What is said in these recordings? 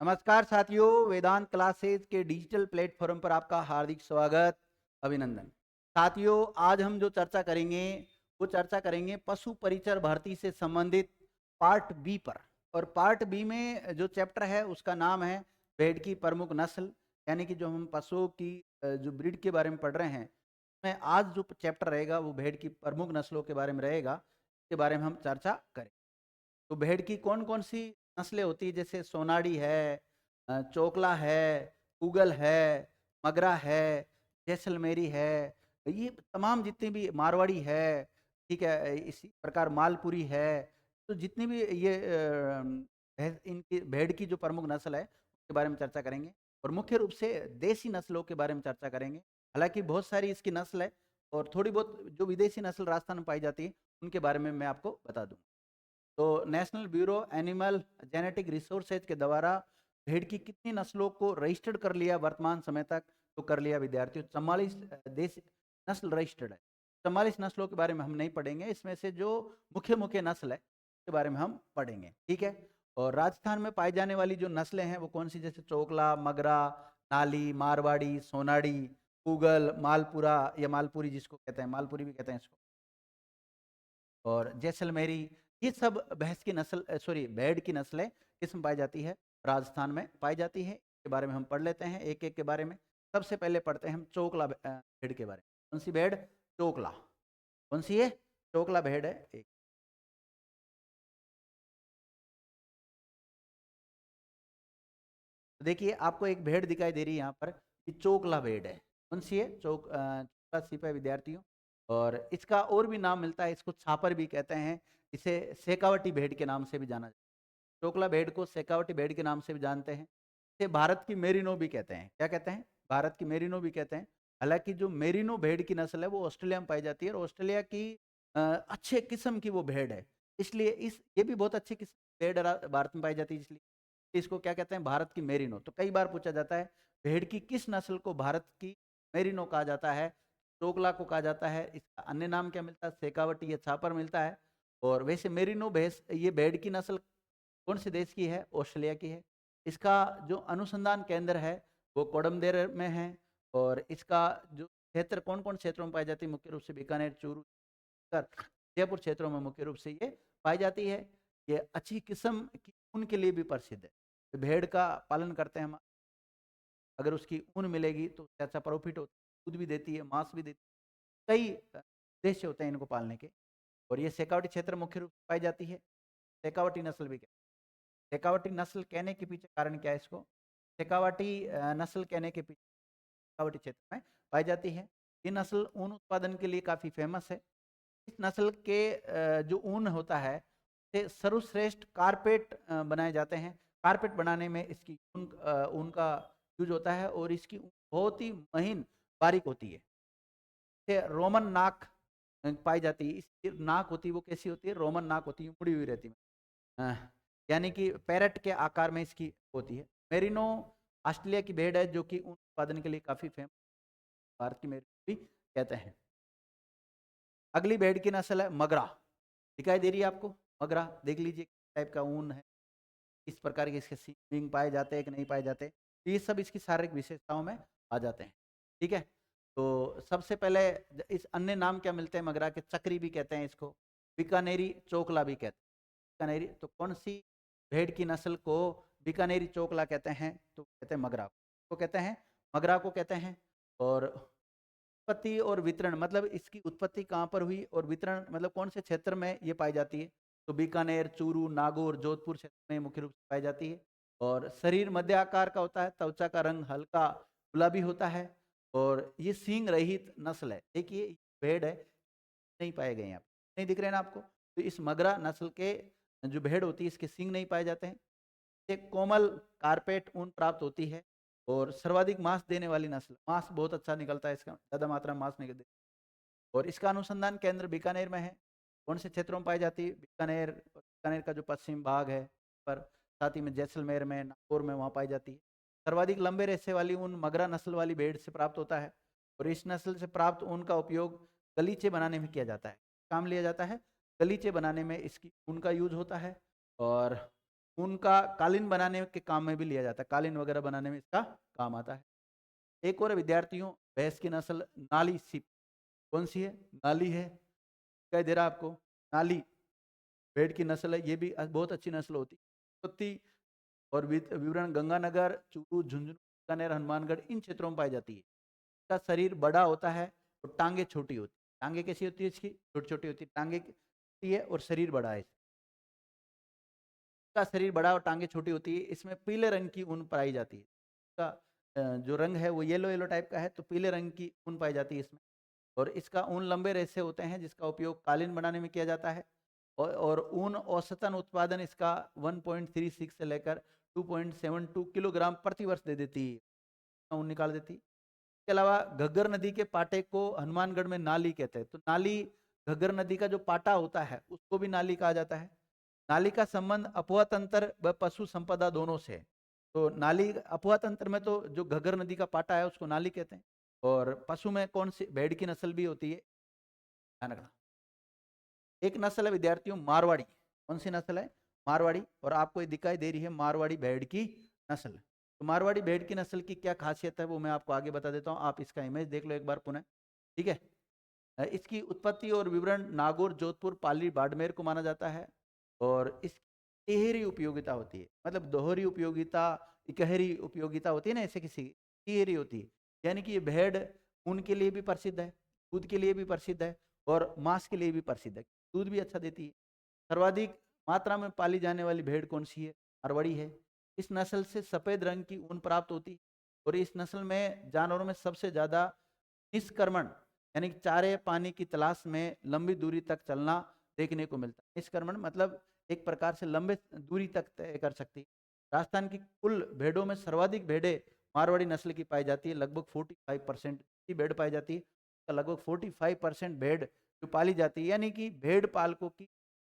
नमस्कार साथियों, वेदांत क्लासेज के डिजिटल प्लेटफॉर्म पर आपका हार्दिक स्वागत, अभिनंदन। साथियों, आज हम जो चर्चा करेंगे वो चर्चा करेंगे पशु परिचर भर्ती से संबंधित पार्ट बी पर। और पार्ट बी में जो चैप्टर है उसका नाम है भेड़ की प्रमुख नस्ल, यानी कि जो हम पशुओं की जो ब्रीड के बारे में पढ़ रहे हैं, मैं आज जो चैप्टर रहेगा वो भेड़ की प्रमुख नस्लों के बारे में रहेगा। इसके बारे में हम चर्चा करें। तो भेड़ की कौन कौन सी नस्लें होती है, जैसे सोनाड़ी है, चोकला है, पूगल है, मगरा है, जैसलमेरी है, ये तमाम जितनी भी मारवाड़ी है, ठीक है, इसी प्रकार मालपुरी है। तो जितनी भी ये इनकी भेड़ की जो प्रमुख नस्ल है उसके बारे में चर्चा करेंगे। और मुख्य रूप से देसी नस्लों के बारे में चर्चा करेंगे। हालांकि बहुत सारी इसकी नस्ल है और थोड़ी बहुत जो विदेशी नस्ल राजस्थान में पाई जाती है उनके बारे में मैं आपको बता दूँ। तो national bureau animal genetic resources के द्वारा भेड़ की कितनी नस्लों को रजिस्टर्ड कर लिया वर्तमान समय तक? तो कर लिया विद्यार्थियों, 44 देश नस्ल रजिस्टर्ड है। 44 नस्लों के बारे में हम नहीं पढ़ेंगे, इसमें से जो मुख्य मुख्य नस्ल है उसके बारे में हम पढ़ेंगे, ठीक है। और राजस्थान में पाई जाने वाली जो नस्लें हैं वो कौन सी, जैसे चोकला, मगरा, नाली, मारवाड़ी, सोनाड़ी, पूगल, मालपुरा या मालपुरी, जिसको कहते हैं मालपुरी भी कहते हैं इसको, और जैसलमेरी, ये सब भैंस की नस्ल, सॉरी भेड़ की नस्लें किस में पाई जाती है? राजस्थान में पाई जाती है। इसके बारे में हम पढ़ लेते हैं एक एक के बारे में। सबसे पहले पढ़ते हैं हम चोकला भेड़ के बारे में। कौन सी भेड़? चोकला। कौन सी है? चोकला भेड़ है एक। तो देखिए, आपको एक भेड़ दिखाई दे रही है यहाँ पर, ये चोकला भेड़ है। कौन सी है? चोकला सिपा विद्यार्थियों। और इसका और भी नाम मिलता है, इसको छापर भी कहते हैं, इसे शेखावटी भेड़ के नाम से भी जाना जाता है। चोकला भेड़ को शेखावटी भेड़ के नाम से भी जानते हैं। इसे भारत की मेरिनो भी कहते हैं। क्या कहते हैं? भारत की मेरिनो भी कहते हैं। हालांकि जो मेरिनो भेड़ की नस्ल है वो ऑस्ट्रेलिया में पाई जाती है, और ऑस्ट्रेलिया की अच्छे किस्म की वो भेड़ है। इसलिए इस ये भी बहुत अच्छी किस्म की भेड़ भारत में पाई जाती है, इसलिए इसको क्या कहते हैं? भारत की मेरिनो। तो कई बार पूछा जाता है भेड़ की किस नस्ल को भारत की मेरिनो कहा जाता है, चोकला को कहा जाता है, इसका अन्य नाम क्या मिलता है? शेखावटी या छापर मिलता है। और वैसे मेरिनो भैंस, ये भेड़ की नस्ल कौन से देश की है? ऑस्ट्रेलिया की है। इसका जो अनुसंधान केंद्र है वो कोडमदेर में है। और इसका जो क्षेत्र, कौन कौन क्षेत्रों में पाई जाती है? मुख्य रूप से बीकानेर, चूरू, कर जयपुर क्षेत्रों में मुख्य रूप से ये पाई जाती है। ये अच्छी किस्म की ऊन के लिए भी प्रसिद्ध है। तो भेड़ का पालन करते हैं हम, अगर उसकी ऊन मिलेगी तो उससे अच्छा प्रॉफिट होता है, दूध भी देती है, मांस भी देती है। कई उद्देश्य होते हैं इनको पालने के। और ये शेखावटी क्षेत्र मुख्य रूप से पाई जाती है। शेखावटी नस्ल भी, शेखावटी नस्ल कहने के पीछे कारण क्या है इसको? शेखावटी नस्ल कहने के पीछे शेखावटी क्षेत्र में पाई जाती है। ये नस्ल ऊन उत्पादन के लिए काफ़ी फेमस है। इस नस्ल के जो ऊन होता है से सर्वश्रेष्ठ कारपेट बनाए जाते हैं। कारपेट बनाने में इसकी ऊन का यूज होता है, और इसकी ऊन बहुत ही महीन बारीक होती है। से रोमन नाक पाई जाती है। इसकी नाक होती है वो कैसी होती है? रोमन नाक होती है, मुड़ी हुई रहती है। अ, यानी कि पैरट के आकार में इसकी होती है। मेरिनो ऑस्ट्रेलिया की भेड़ है जो कि ऊन उत्पादन के लिए काफ़ी फेमस, भारत की मेरिनो भी कहते हैं। अगली भेड़ की नस्ल है मगरा। दिखाई दे रही है आपको? मगरा देख लीजिए किस टाइप का ऊन है, किस प्रकार के इसके सींग पाए जाते हैं कि नहीं पाए जाते। तो ये सब इसकी शारीरिक विशेषताओं में आ जाते हैं, ठीक है। तो सबसे पहले इस अन्य नाम क्या मिलते हैं मगरा के? चक्री भी कहते हैं इसको, बीकानेरी चोकला भी कहते हैं। बीकानेरी, तो कौन सी भेड़ की नस्ल को बीकानेरी चोकला कहते हैं? तो कहते हैं मगरा को कहते हैं, मगरा को कहते हैं। और उत्पत्ति और वितरण, मतलब इसकी उत्पत्ति कहाँ पर हुई और वितरण मतलब कौन से क्षेत्र में ये पाई जाती है? तो बीकानेर, चूरू, नागौर, जोधपुर क्षेत्र में मुख्य रूप से पाई जाती है। और शरीर मध्य आकार का होता है, त्वचा का रंग हल्का गुलाबी होता है, और ये सींग रहित नस्ल है। देखिए भेड़ है, नहीं पाए गए यहाँ पे, नहीं दिख रहे हैं ना आपको? तो इस मगरा नस्ल के जो भेड़ होती है इसके सींग नहीं पाए जाते हैं। एक कोमल कारपेट ऊन प्राप्त होती है, और सर्वाधिक मांस देने वाली नस्ल, मांस बहुत अच्छा निकलता है इसका, ज़्यादा मात्रा में मांस निकल। और इसका अनुसंधान केंद्र बीकानेर में है। कौन से क्षेत्रों में पाई जाती है? बीकानेर, बीकानेर का जो पश्चिम भाग है पर, साथ ही में जैसलमेर में, नागौर में वहाँ पाई जाती है। सर्वाधिक लंबे रेशे वाली ऊन मगरा नस्ल वाली भेड़ से प्राप्त होता है। और इस नस्ल से प्राप्त ऊन का उपयोग गलीचे बनाने में किया जाता है। काम लिया जाता है, गलीचे बनाने में इसकी ऊन का यूज होता है। और ऊन का कालीन बनाने के काम में भी लिया जाता है, कालीन वगैरह बनाने में इसका काम आता है। एक और विद्यार्थियों, भैंस की नस्ल नाली सिप, कौन सी है? नाली है, दिखाई दे रहा आपको? नाली भेड़ की नस्ल है, ये भी बहुत अच्छी नस्ल होती है। उत्पत्ति और विवरण गंगानगर, चूरू, झुंझुनू, बीकानेर, हनुमानगढ़ इन क्षेत्रों में पाई जाती है। इसका शरीर बड़ा होता है और टांगे छोटी होती है। टांगे कैसी होती है इसकी? छोटी छोटी होती है, टांगे होती है और शरीर बड़ा है। इसका शरीर बड़ा और टांगे छोटी होती है। इसमें पीले रंग की ऊन पाई जाती है। इसका जो रंग है वो येलो येलो टाइप का है, तो पीले रंग की ऊन पाई जाती है इसमें। और इसका ऊन लंबे रेशे होते हैं जिसका उपयोग कालीन बनाने में किया जाता है। और ऊन औसतन उत्पादन इसका 1.36 से लेकर 2.72 किलोग्राम प्रति वर्ष दे देती है, ऊन निकाल देती है। इसके अलावा घग्गर नदी के पाटे को हनुमानगढ़ में नाली कहते हैं। तो नाली, घग्गर नदी का जो पाटा होता है उसको भी नाली कहा जाता है। नाली का संबंध अफवाह तंत्र व पशु संपदा दोनों से है। तो नाली अफवाह तंत्र में तो जो घग्गर नदी का पाटा है उसको नाली कहते हैं। और पशु में कौन सी भेड़ की नस्ल भी होती है, ध्यान रखना। एक नस्ल है विद्यार्थियों मारवाड़ी, कौन सी नस्ल है? मारवाड़ी। और आपको ये दिखाई दे रही है मारवाड़ी भेड़ की नस्ल। तो मारवाड़ी भेड़ की नस्ल की क्या खासियत है वो मैं आपको आगे बता देता हूँ, आप इसका इमेज देख लो एक बार पुनः, ठीक है। इसकी उत्पत्ति और विवरण नागौर, जोधपुर, पाली, बाड़मेर को माना जाता है। और इस तिहरी उपयोगिता होती है, मतलब दोहरी उपयोगिता, इकहरी उपयोगिता होती है ना, ऐसे किसी तिहरी होती है। यानी कि ये भेड़ ऊन के लिए भी प्रसिद्ध है, दूध के लिए भी प्रसिद्ध है और मांस के लिए भी प्रसिद्ध है, दूध भी अच्छा देती है। सर्वाधिक मात्रा में पाली जाने वाली भेड़ कौन सी है? मारवाड़ी है। इस नस्ल से सफेद रंग की ऊन प्राप्त होती है। और इस नस्ल में जानवरों में सबसे ज्यादा निष्कर्मण, यानी कि चारे पानी की तलाश में लंबी दूरी तक चलना देखने को मिलता है। निष्कर्मण मतलब एक प्रकार से लंबे दूरी तक तय कर सकती है। राजस्थान की कुल भेड़ों में सर्वाधिक भेड़ें मारवाड़ी नस्ल की पाई जाती है, लगभग 45% की भेड़ पाई जाती है। लगभग 45% भेड़ जो पाली जाती है, यानी कि भेड़ पालकों की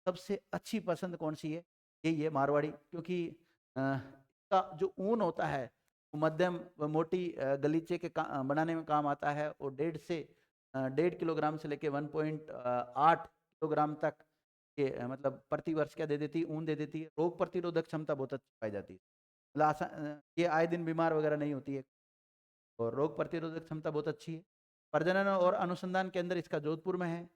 सबसे अच्छी पसंद कौन सी है? यही है मारवाड़ी। क्योंकि इसका जो ऊन होता है वो मध्यम व मोटी गलीचे के बनाने में काम आता है। और 1.5 किलोग्राम से लेके 1.8 किलोग्राम तक के मतलब प्रति वर्ष क्या दे देती है? ऊन दे देती है। रोग प्रतिरोधक क्षमता बहुत अच्छी पाई जाती है, मतलब ये आए दिन बीमार वगैरह नहीं होती है। और रोग प्रतिरोधक क्षमता बहुत अच्छी है। प्रजनन और अनुसंधान केंद्र इसका जोधपुर में है।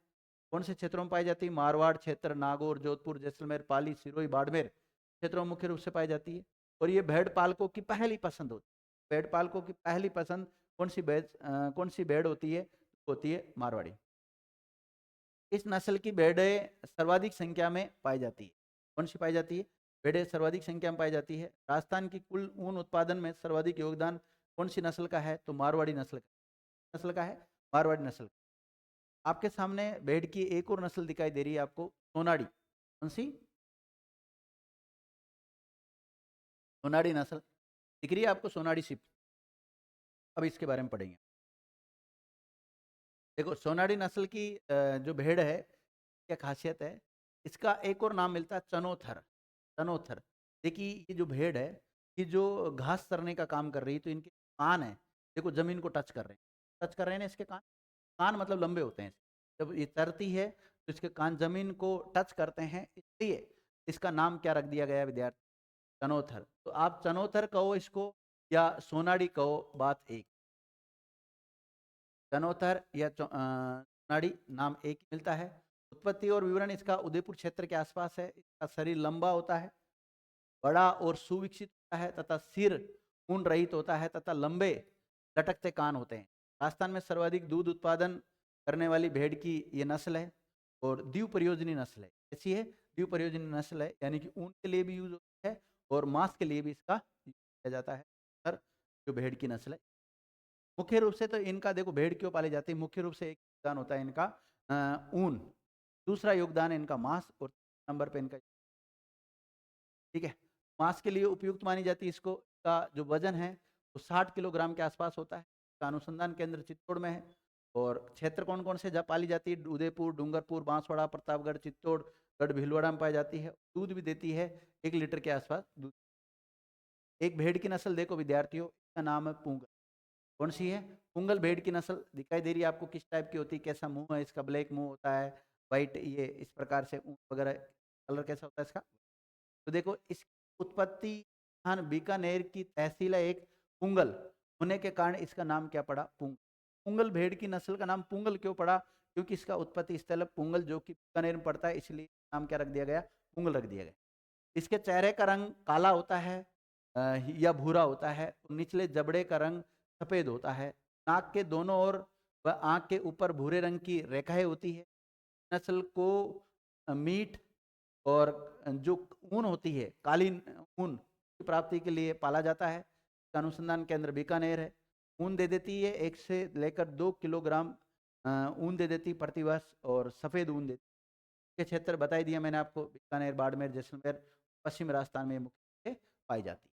कौन से क्षेत्रों में पाई जाती है? मारवाड़ क्षेत्र, नागौर, जोधपुर, जैसलमेर, पाली, सिरोही, बाड़मेर क्षेत्रों में मुख्य रूप से पाई जाती है। और ये भेड़ पालकों की पहली पसंद होती है। भेड़ पालकों की पहली पसंद कौन सी भेड़ होती है मारवाड़ी। इस नस्ल की भेड़ें सर्वाधिक संख्या में पाई जाती है। कौन सी पाई जाती है? भेड़ें सर्वाधिक संख्या में पाई जाती है। राजस्थान की कुल ऊन उत्पादन में सर्वाधिक योगदान कौन सी नस्ल का है? तो मारवाड़ी नस्ल का है, मारवाड़ी नस्ल। आपके सामने भेड़ की एक और नस्ल दिखाई दे रही है आपको, सोनाड़ी। कौन सी? सोनाड़ी नस्ल दिख रही है आपको, सोनाड़ी सिप। अब इसके बारे में पढ़ेंगे। देखो सोनाड़ी नस्ल की जो भेड़ है क्या खासियत है, इसका एक और नाम मिलता है चनोथर। चनोथर। देखिए ये जो भेड़ है, ये जो घास चरने का काम कर रही है, तो इनके कान है, देखो जमीन को टच कर रहे हैं, टच कर रहे हैं ना इसके कान। कान मतलब लंबे होते हैं। जब ये चरती है तो इसके कान जमीन को टच करते हैं, इसलिए इसका नाम क्या रख दिया गया विद्यार्थी? चनोथर। तो आप चनोथर कहो इसको या सोनाड़ी कहो, बात एक। चनोथर या सोनाड़ी नाम एक ही मिलता है। उत्पत्ति और विवरण इसका उदयपुर क्षेत्र के आसपास है। इसका शरीर लंबा होता है, बड़ा और सुविकसित होता है तथा सिर ऊन रहित होता है तथा लंबे लटकते कान होते हैं। राजस्थान में सर्वाधिक दूध उत्पादन करने वाली भेड़ की ये नस्ल है और द्विव प्रयोजनी नस्ल है। ऐसी है द्विव प्रयोजनी नस्ल है, यानी कि ऊन के लिए भी यूज होता है और मांस के लिए भी इसका यूज किया जाता है। सर जो भेड़ की नस्ल है, मुख्य रूप से तो इनका देखो भेड़ क्यों पाली जाती है, मुख्य रूप से एक योगदान होता है इनका ऊन, दूसरा योगदान है इनका मांस, और नंबर पे इनका, ठीक है, मांस के लिए उपयुक्त मानी जाती है। इसको का जो वजन है वो 60 किलोग्राम के आसपास होता है। इसका अनुसंधान केंद्र चित्तौड़ में है। और क्षेत्र कौन कौन से जहाँ पाली जाती है? उदयपुर, डूंगरपुर, बांसवाड़ा, प्रतापगढ़, चित्तौड़, गढ़ भीलवाड़ा में पाई जाती है। दूध भी देती है 1 लीटर के आसपास दूध। एक भेड़ की नस्ल देखो विद्यार्थियों, इसका नाम है पूंगल। कौन सी है? पुंगल भेड़ की नस्ल दिखाई दे रही है आपको, किस टाइप की होती है, कैसा मुंह है इसका? ब्लैक मुंह होता है, वाइट, ये इस प्रकार से ऊँट वगैरह, कलर कैसा होता है इसका? तो देखो इस उत्पत्ति स्थान बीकानेर की तहसील है एक पुंगल होने के कारण इसका नाम क्या पड़ा? पुंगल। पुंगल भेड़ की नस्ल का नाम पुंगल क्यों पड़ा? क्योंकि इसका उत्पत्ति स्थल है पुंगल, जो कि बीकानेर में पड़ता है, इसलिए नाम क्या रख दिया गया? पुंगल रख दिया गया। इसके चेहरे का रंग काला होता है या भूरा होता है। निचले जबड़े का रंग सफेद होता है। नाक के दोनों ओर व आंख के ऊपर भूरे रंग की रेखाएं होती है। नस्ल को मीट और जो ऊन होती है, कालीन ऊन की प्राप्ति के लिए पाला जाता है। इसका अनुसंधान केंद्र बीकानेर है। ऊन दे देती है 1 से लेकर 2 किलोग्राम ऊन दे देती प्रतिवर्ष, और सफ़ेद ऊन देती के क्षेत्र बताई दिया मैंने आपको, बीकानेर, बाड़मेर, जैसलमेर, पश्चिम राजस्थान में मुख्य रूप से पाई जाती है।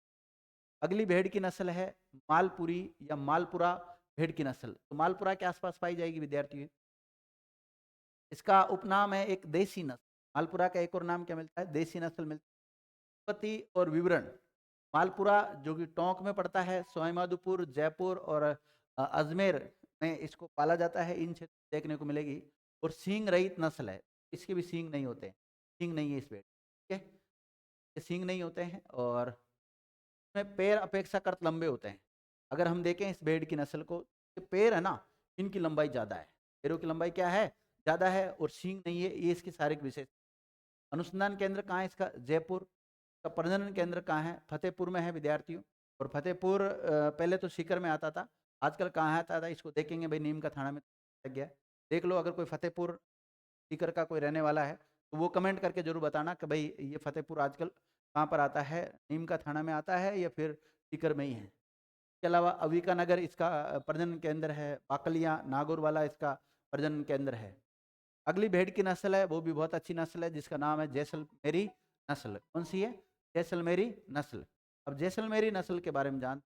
अगली भेड़ की नस्ल है मालपुरी या मालपुरा भेड़ की नस्ल। तो मालपुरा के आसपास पाई जाएगी विद्यार्थियों। इसका उपनाम है एक देसी नस्ल। मालपुरा का एक और नाम क्या मिलता है? देसी नस्ल मिलती है। उत्पत्ति और विवरण। मालपुरा जो कि टोंक में पड़ता है, सवाईमाधोपुर, जयपुर और अजमेर में इसको पाला जाता है। इन क्षेत्र में देखने को मिलेगी। और सींग रहित नस्ल है, इसके भी सींग नहीं होते हैं। सींग नहीं है इस भेड़, ठीक है, ये सींग नहीं होते हैं। और इसमें पैर अपेक्षाकृत लंबे होते हैं। अगर हम देखें इस भेड़ की नस्ल को, ये पैर है ना, इनकी लंबाई ज़्यादा है। पैरों की लंबाई क्या है? ज़्यादा है। और सींग नहीं है, ये इसकी शारीरिक विशेष। अनुसंधान केंद्र कहाँ है इसका? जयपुर। का प्रजनन केंद्र कहाँ है? फतेहपुर में है विद्यार्थियों। और फतेहपुर पहले तो सीकर में आता था, आजकल कहाँ आता था इसको देखेंगे भाई, नीम का थाना में लग गया। देख लो, अगर कोई फतेहपुर सीकर का कोई रहने वाला है तो वो कमेंट करके जरूर बताना कि भाई ये फतेहपुर आजकल कहाँ पर आता है, नीम का थाना में आता है या फिर सीकर में ही है। इसके अलावा अविका नगर इसका प्रजनन केंद्र है। बाकलिया नागौर वाला इसका प्रजनन केंद्र है। अगली भेड़ की नस्ल है, वो भी बहुत अच्छी नस्ल है, जिसका नाम है जैसलमेरी नस्ल। कौन सी है? जैसलमेरी नस्ल। अब जैसलमेरी नस्ल के बारे में जान,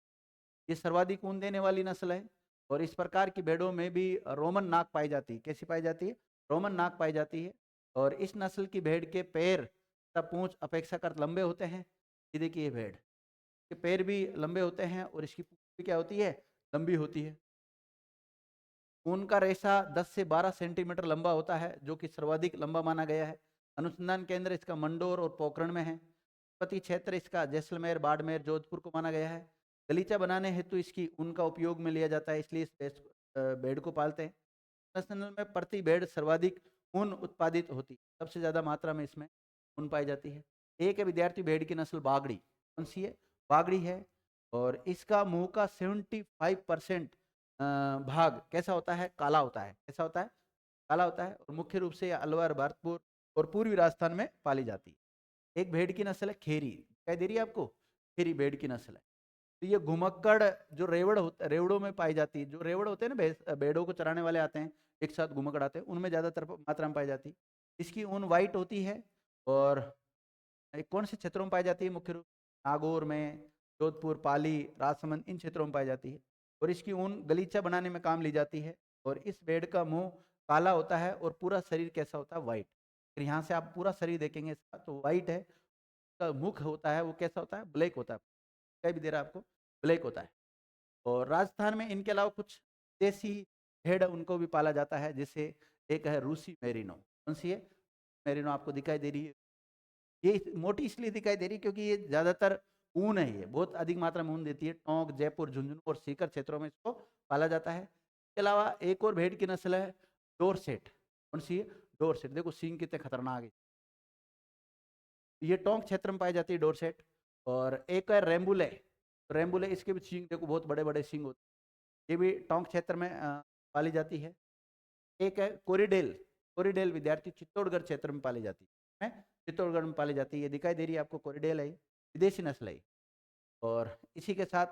ये सर्वाधिक ऊन देने वाली नस्ल है। और इस प्रकार की भेड़ों में भी रोमन नाक पाई जाती है। कैसी पाई जाती है? रोमन नाक पाई जाती है। और इस नस्ल की भेड़ के पैर तथा पूंछ अपेक्षाकृत लंबे होते हैं। ये देखिए, ये भेड़ के पैर भी लंबे होते हैं और इसकी पूंछ भी क्या होती है? लंबी होती है। ऊन का रेशा 10 से 12 सेंटीमीटर लंबा होता है, जो कि सर्वाधिक लंबा माना गया है। अनुसंधान केंद्र इसका मंडोर और पोखरण में है। उत्पत्ति क्षेत्र इसका जैसलमेर, बाड़मेर, जोधपुर को माना गया है। गलीचा बनाने हेतु इसकी ऊन का उपयोग में लिया जाता है, इसलिए इस भेड़ को पालते हैं। नस्ल में प्रति भेड़ सर्वाधिक ऊन उत्पादित होती है, सबसे ज्यादा मात्रा में इसमें ऊन पाई जाती है। एक है विद्यार्थी भेड़ की नस्ल बागड़ी। कौन सी है? बागड़ी है। और इसका मुंह का 75% भाग कैसा होता है? काला होता है। कैसा होता है? काला होता है। और मुख्य रूप से अलवर, भरतपुर और पूर्वी राजस्थान में पाली जाती है। एक भेड़ की नस्ल है खेरी। दिखाई दे रही है आपको? खेरी भेड़ की नस्ल है। तो ये घुमक्कड़ जो रेवड़ों में पाई जाती है। जो रेवड़ होते हैं ना, भेड़ों को चराने वाले आते हैं, एक साथ घुमक्कड़ आते हैं, उनमें ज्यादातर मात्रा में पाई जाती है। इसकी ऊन वाइट होती है। और कौन से क्षेत्रों में पाई जाती है? मुख्य रूप नागौर में, जोधपुर, पाली, राजसमंद, इन क्षेत्रों में पाई जाती है। और इसकी ऊन गलीचा बनाने में काम ली जाती है। और इस भेड़ का मुंह काला होता है और पूरा शरीर कैसा होता है? वाइट। फिर यहाँ से आप पूरा शरीर देखेंगे इसका तो वाइट है। इसका मुख होता है वो कैसा होता है? ब्लैक होता है। क्या भी दे रहा है आपको? ब्लैक होता है। और राजस्थान में इनके अलावा कुछ देसी भेड़ उनको भी पाला जाता है, जैसे एक है रूसी मेरिनो। कौन सी है? मेरिनो आपको दिखाई दे रही है। ये मोटी इसलिए दिखाई दे रही है क्योंकि ये ज्यादातर ऊन है, ये बहुत अधिक मात्रा में ऊन देती है। टोंक, जयपुर, झुंझुनू और सीकर क्षेत्रों में इसको पाला जाता है। इसके अलावा एक और भेड़ की नस्ल है डोरसेट। कौन सी है? डोरसेट। देखो सींग कितने खतरनाक है। ये टोंक क्षेत्र में पाई जाती है डोरसेट। और एक है रेम्बुले। रेम्बुले, इसके भी सींग देखो, बहुत बड़े बड़े सींग होते हैं। ये भी टोंक क्षेत्र में पाली जाती है। एक है कोरिडेल। कोरिडेल विद्यार्थी चित्तौड़गढ़ क्षेत्र में पाली जाती है। चित्तौड़गढ़ में पाली जाती है। ये दिखाई दे रही है आपको, कोरिडेल है, विदेशी नस्ल है। और इसी के साथ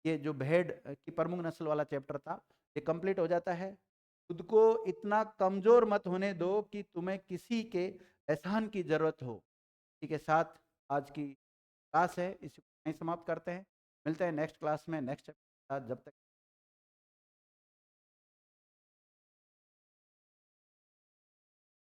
ये जो भेड़ की प्रमुख नस्ल वाला चैप्टर था, ये कंप्लीट हो जाता है। खुद को इतना कमजोर मत होने दो कि तुम्हें किसी के एहसान की जरूरत हो। इसी के साथ आज की क्लास है इसे समाप्त करते हैं। मिलते हैं नेक्स्ट क्लास में नेक्स्ट, जब तक